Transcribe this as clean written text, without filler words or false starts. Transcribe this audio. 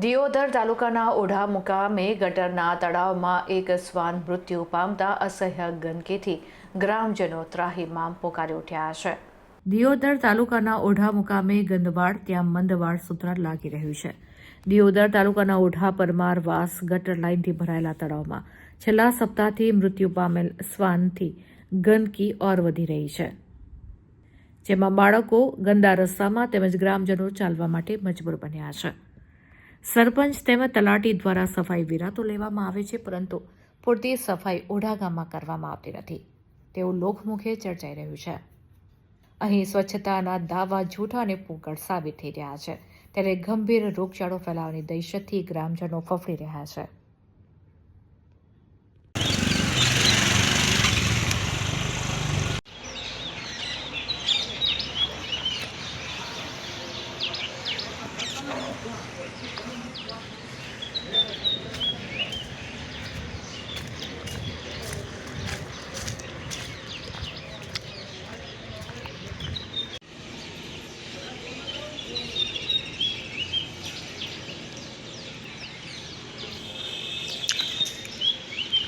દિયોદર તાલુકાના ઓઢા મુકામે ગટરના તળાવમાં એક શ્વાન મૃત્યુ પામતા અસહ્ય ગંદકીથી ગ્રામજનો ત્રાહિમામ પોકારી ઉઠ્યા છે. દિયોદર તાલુકાના ઓઢા મુકામે ગંદવાડ ત્યાં મંદવાડ સૂત્ર લાગી રહ્યું છે. દિયોદર તાલુકાના ઓઢા પરમાર વાસ ગટર લાઇનથી ભરાયેલા તળાવમાં છેલ્લા સપ્તાહથી મૃત્યુ પામેલ શ્વાનથી ગંદકી ઓર વધી રહી છે, જેમાં બાળકો ગંદા રસ્તામાં તેમજ ગ્રામજનો ચાલવા માટે મજબૂર બન્યા છે. સરપંચ તેમજ તલાટી દ્વારા સફાઈ વિરાતો લેવામાં આવે છે, પરંતુ પૂરતી સફાઈ ઓઢા ગામમાં કરવામાં આવતી નથી તેવું લોકમુખે ચર્ચાઈ રહ્યું છે. અહીં સ્વચ્છતાના દાવા જૂઠા અને પોકળ સાબિત થઈ રહ્યા છે, ત્યારે ગંભીર રોગચાળો ફેલાવાની દહેશતથી ગ્રામજનો ફફડી રહ્યા છે.